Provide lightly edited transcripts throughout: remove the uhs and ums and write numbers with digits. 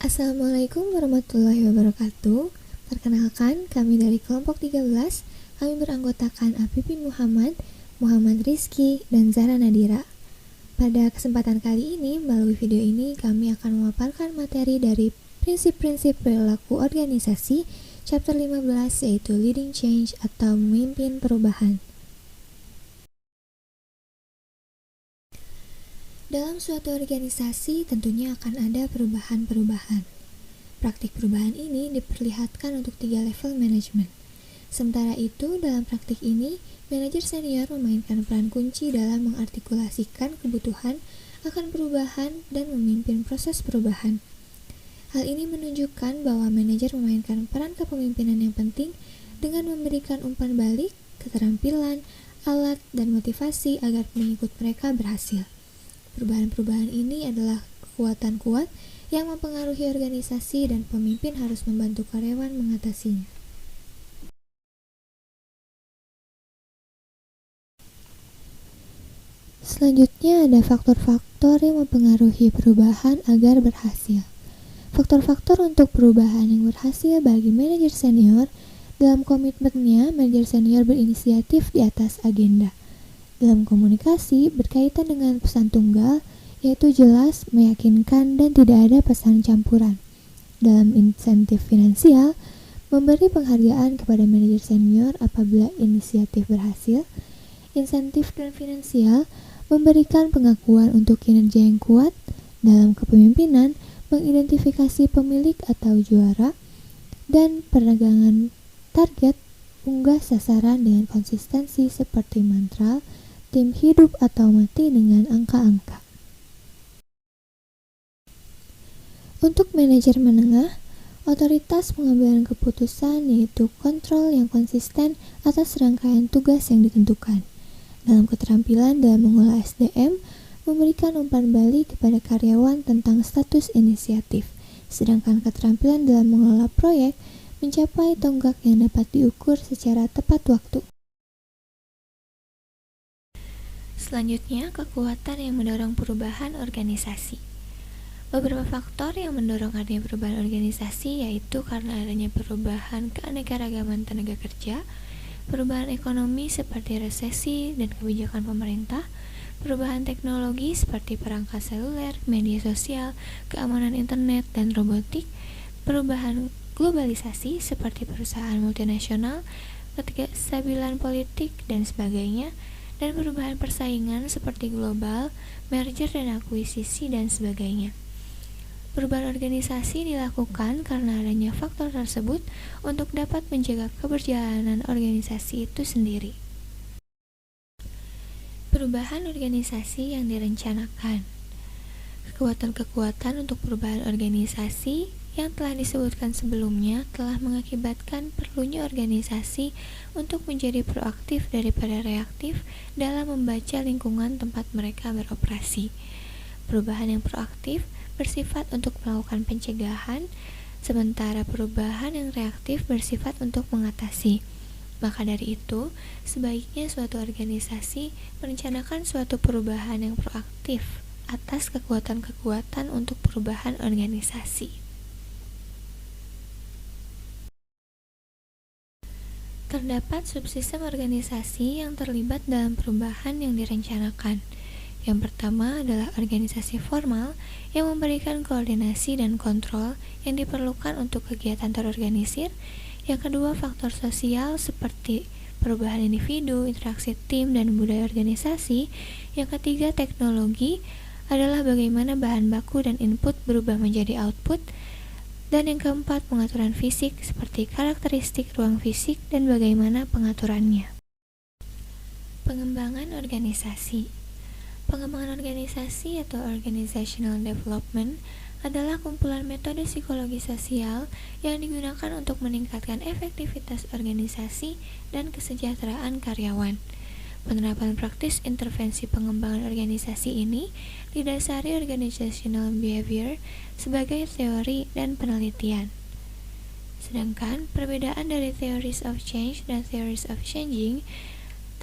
Assalamualaikum warahmatullahi wabarakatuh. Perkenalkan, kami dari kelompok 13. Kami beranggotakan Apipin Muhammad, Muhammad Rizky, dan Zahra Nadira. Pada kesempatan kali ini, melalui video ini kami akan memaparkan materi dari prinsip-prinsip perilaku organisasi chapter 15, yaitu Leading Change atau memimpin perubahan. Dalam suatu organisasi tentunya akan ada perubahan-perubahan. Praktik perubahan ini diperlihatkan untuk 3 level manajemen. Sementara itu, dalam praktik ini, manajer senior memainkan peran kunci dalam mengartikulasikan kebutuhan akan perubahan dan memimpin proses perubahan. Hal ini menunjukkan bahwa manajer memainkan peran kepemimpinan yang penting dengan memberikan umpan balik, keterampilan, alat, dan motivasi agar pengikut mereka berhasil. Perubahan-perubahan ini adalah kekuatan kuat yang mempengaruhi organisasi dan pemimpin harus membantu karyawan mengatasinya. Selanjutnya ada faktor-faktor yang mempengaruhi perubahan agar berhasil. Faktor-faktor untuk perubahan yang berhasil bagi manajer senior, dalam komitmennya manajer senior berinisiatif di atas agenda. Dalam komunikasi berkaitan dengan pesan tunggal, yaitu jelas, meyakinkan, dan tidak ada pesan campuran. Dalam insentif finansial, memberi penghargaan kepada manajer senior apabila inisiatif berhasil. Insentif dan finansial memberikan pengakuan untuk kinerja yang kuat. Dalam kepemimpinan, mengidentifikasi pemilik atau juara, dan penegangan target, unggah sasaran dengan konsistensi seperti mantra, tim hidup atau mati dengan angka-angka. Untuk manajer menengah, otoritas pengambilan keputusan yaitu kontrol yang konsisten atas rangkaian tugas yang ditentukan. Dalam keterampilan dalam mengolah SDM, memberikan umpan balik kepada karyawan tentang status inisiatif, sedangkan keterampilan dalam mengelola proyek mencapai tonggak yang dapat diukur secara tepat waktu. Selanjutnya, kekuatan yang mendorong perubahan organisasi. Beberapa faktor yang mendorong adanya perubahan organisasi yaitu karena adanya perubahan keanekaragaman tenaga kerja, perubahan ekonomi seperti resesi dan kebijakan pemerintah, perubahan teknologi seperti perangkat seluler, media sosial, keamanan internet, dan robotik, perubahan globalisasi seperti perusahaan multinasional, ketidakstabilan politik, dan sebagainya, dan perubahan persaingan seperti global, merger dan akuisisi, dan sebagainya. Perubahan organisasi dilakukan karena adanya faktor tersebut untuk dapat menjaga keberjalanan organisasi itu sendiri. Perubahan organisasi yang direncanakan. Kekuatan-kekuatan untuk perubahan organisasi yang telah disebutkan sebelumnya telah mengakibatkan perlunya organisasi untuk menjadi proaktif daripada reaktif dalam membaca lingkungan tempat mereka beroperasi. Perubahan yang proaktif bersifat untuk melakukan pencegahan, sementara perubahan yang reaktif bersifat untuk mengatasi. Maka dari itu, sebaiknya suatu organisasi merencanakan suatu perubahan yang proaktif atas kekuatan-kekuatan untuk perubahan organisasi. Terdapat subsistem organisasi yang terlibat dalam perubahan yang direncanakan. Yang pertama adalah organisasi formal yang memberikan koordinasi dan kontrol yang diperlukan untuk kegiatan terorganisir. Yang kedua, faktor sosial seperti perubahan individu, interaksi tim, dan budaya organisasi. Yang ketiga, teknologi adalah bagaimana bahan baku dan input berubah menjadi output. Dan yang keempat, pengaturan fisik seperti karakteristik ruang fisik dan bagaimana pengaturannya. Pengembangan organisasi. Pengembangan organisasi atau organizational development adalah kumpulan metode psikologi sosial yang digunakan untuk meningkatkan efektivitas organisasi dan kesejahteraan karyawan. Penerapan praktis intervensi pengembangan organisasi ini didasari organizational behavior sebagai teori dan penelitian. Sedangkan perbedaan dari theories of change dan theories of changing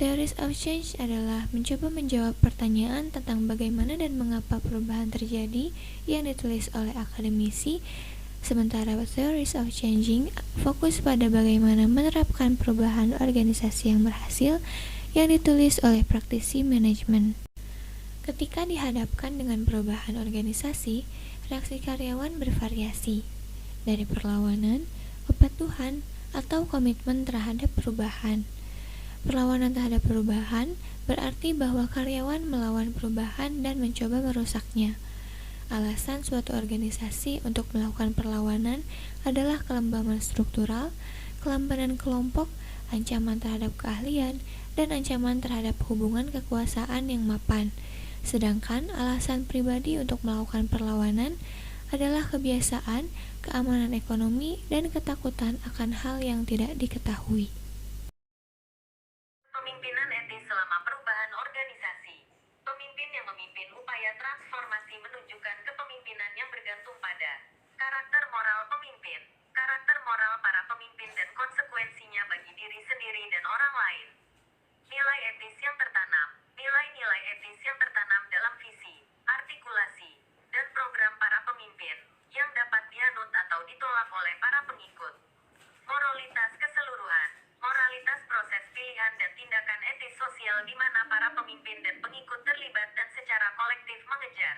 Theories of change adalah mencoba menjawab pertanyaan tentang bagaimana dan mengapa perubahan terjadi yang ditulis oleh akademisi, sementara theories of changing fokus pada bagaimana menerapkan perubahan organisasi yang berhasil yang ditulis oleh praktisi manajemen. Ketika dihadapkan dengan perubahan organisasi, reaksi karyawan bervariasi, dari perlawanan, kepatuhan, atau komitmen terhadap perubahan. Perlawanan terhadap perubahan berarti bahwa karyawan melawan perubahan dan mencoba merusaknya. Alasan suatu organisasi untuk melakukan perlawanan adalah kelembaban struktural, kelambanan kelompok, ancaman terhadap keahlian, dan ancaman terhadap hubungan kekuasaan yang mapan. Sedangkan alasan pribadi untuk melakukan perlawanan adalah kebiasaan, keamanan ekonomi, dan ketakutan akan hal yang tidak diketahui. Pemimpinan etis selama perubahan organisasi. Pemimpin yang memimpin upaya transformasi menunjukkan kepemimpinan yang bergantung pada karakter moral pemimpin, karakter moral para pemimpin dan konsekuensinya bagi diri sendiri dan orang lain. Nilai etis yang tertanam. Nilai-nilai etis yang tertanam dalam visi, artikulasi, dan program para pemimpin yang dapat dianut atau ditolak oleh para pengikut. Moralitas keseluruhan. Moralitas proses pilihan dan tindakan etis sosial di mana para pemimpin dan pengikut terlibat dan secara kolektif mengejar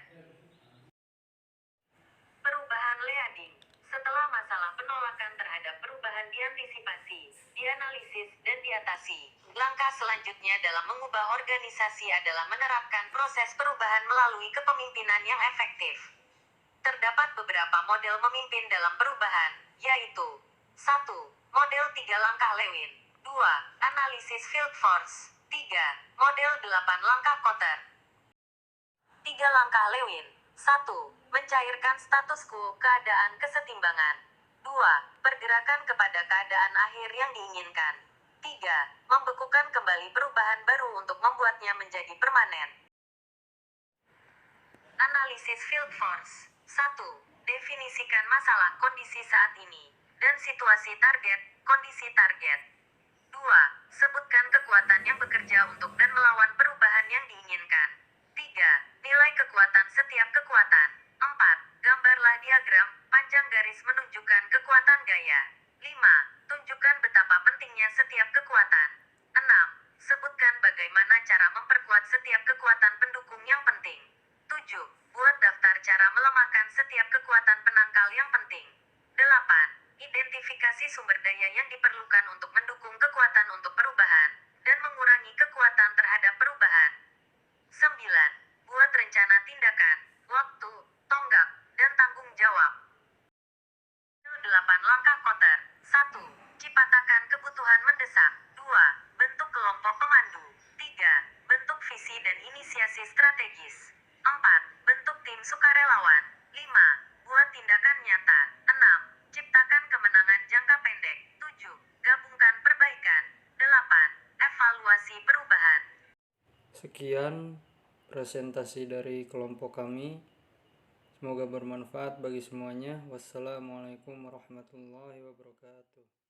perubahan Leading. Setelah masalah penolakan terhadap perubahan diantisipasi, dianalisis, dan diatasi, langkah selanjutnya dalam mengubah organisasi adalah menerapkan proses perubahan melalui kepemimpinan yang efektif. Terdapat beberapa model memimpin dalam perubahan, yaitu 1. Model 3 langkah Lewin. 2. Analisis field force. 3. Model 8 langkah Kotter. 3 langkah Lewin. 1. Mencairkan status quo, keadaan kesetimbangan. 2. Pergerakan kepada keadaan akhir yang diinginkan. 3. Membekukan kembali perubahan baru untuk membuatnya menjadi permanen. Analisis field force. 1. Definisikan masalah kondisi saat ini dan situasi target, kondisi target. 2. Sebutkan kekuatan yang bekerja untuk dan melawan perubahan yang diinginkan. 3. Nilai kekuatan setiap kekuatan. 4. Gambarlah diagram, panjang garis menunjukkan kekuatan gaya. 5. Tunjukkan betapa pentingnya setiap kekuatan. 6. Sebutkan bagaimana cara memperkuat setiap kekuatan pendukung yang penting. 7. Buat daftar cara melemahkan setiap kekuatan penangkal yang penting. 8. Identifikasi sumber daya yang diperlukan untuk mendukung kekuatan untuk perubahan, dan mengurangi kekuatan terhadap perubahan. 9. Buat rencana tindakan, waktu, tonggak, dan tanggung jawab. 8 langkah Kotter. 1. Ciptakan kebutuhan mendesak. 2. Bentuk kelompok pemandu. 3. Bentuk visi dan inisiasi strategis. 4. Bentuk tim sukarelawan. 5. Buat tindakan nyata. 6. Ciptakan kemenangan jangka pendek. 7. Gabungkan perbaikan. 8. Evaluasi perubahan. Sekian presentasi dari kelompok kami. Semoga bermanfaat bagi semuanya. Wassalamualaikum warahmatullahi wabarakatuh.